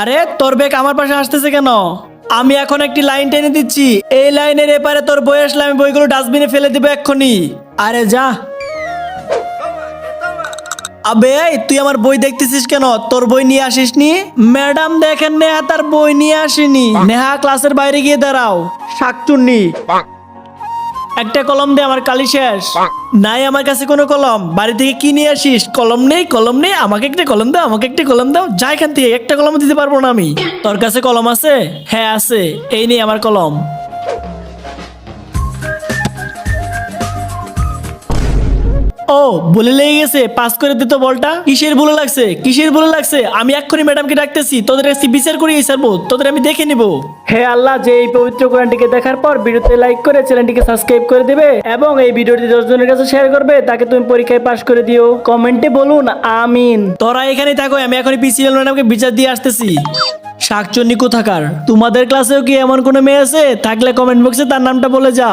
আরে তোর বেগ আমার পাশে আসতেছে কেন? আমি এখন একটি লাইন টেনে দিচ্ছি, এই লাইনের এপারে তোর বই আসলে আমি বইগুলো ডাস্টবিনে ফেলে দিব এক্ষুনি। আরে যা। আবে এই, তুই আমার বই দেখতেছিস কেন? তোর বই নিয়ে আসিসনি? ম্যাডাম দেখেন, নেহা তার বই নিয়ে আসেনি। নেহা ক্লাসের বাইরে গিয়ে দাঁড়াও। শাকচুন্নি, একটা কলম দে, আমার কালি শেষ। নাই আমার কাছে কোনো কলম। বাড়ি থেকে কি নিয়ে আসিস? কলম নেই, কলম নেই। আমাকে একটা কলম দাও, আমাকে একটা কলম দাও। যা এখান থেকে, একটা কলম দিতে পারবো না আমি। তোর কাছে কলম আছে? হ্যাঁ আছে, এই নে আমার কলম। ও, বলে লেগে গেছে, পাস করে দিত বলটা। কিসের ভুলে লাগছে? কিসের ভুলে লাগছে? আমি এক্ষুনি ম্যাডামকে ডাকতেছি, তোদের কাছে বিচার করিয়ে ছাড়বো, তোদের আমি দেখে নিব। হে আল্লাহ, যে এই পবিত্র কোরআনটিকে দেখার পর ভিডিওতে লাইক করে চ্যানেলটিকে সাবস্ক্রাইব করে দিবে এবং এই ভিডিওটি 10 জনের কাছে শেয়ার করবে, তাকে তুমি পরীক্ষায় পাস করে দিও। কমেন্টে বলুন আমিন। তোরা এখানেই থাকো, আমি এখনই প্রিন্সিপাল ম্যাডামকে বিচার দিয়ে আসতেছি। শাকচন্নি কোথাকার, তোমাদের ক্লাসেও কি এমন কোনো মেয়ে আছে? থাকলে কমেন্ট বক্সে তার নামটা বলে যাও।